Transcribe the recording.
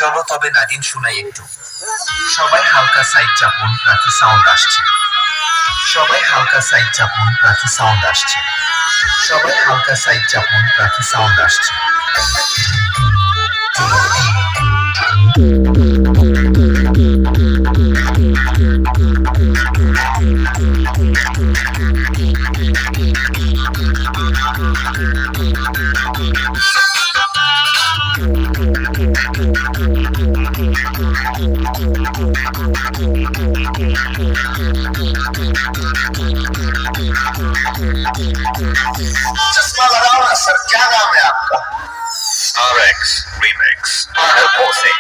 চলো তবে নাগিন শুনাই একটু। সবাই হালকা সাইড চাপুন, রাখি সাউন্ড আসছে। সবাই হালকা সাইড চাপুন, রাখি সাউন্ড আসছে। সবাই হালকা সাইড চাপুন, রাখি সাউন্ড আসছে। चश्मा लगाओ ना सर, क्या नाम है आपका? RX Remix Posing।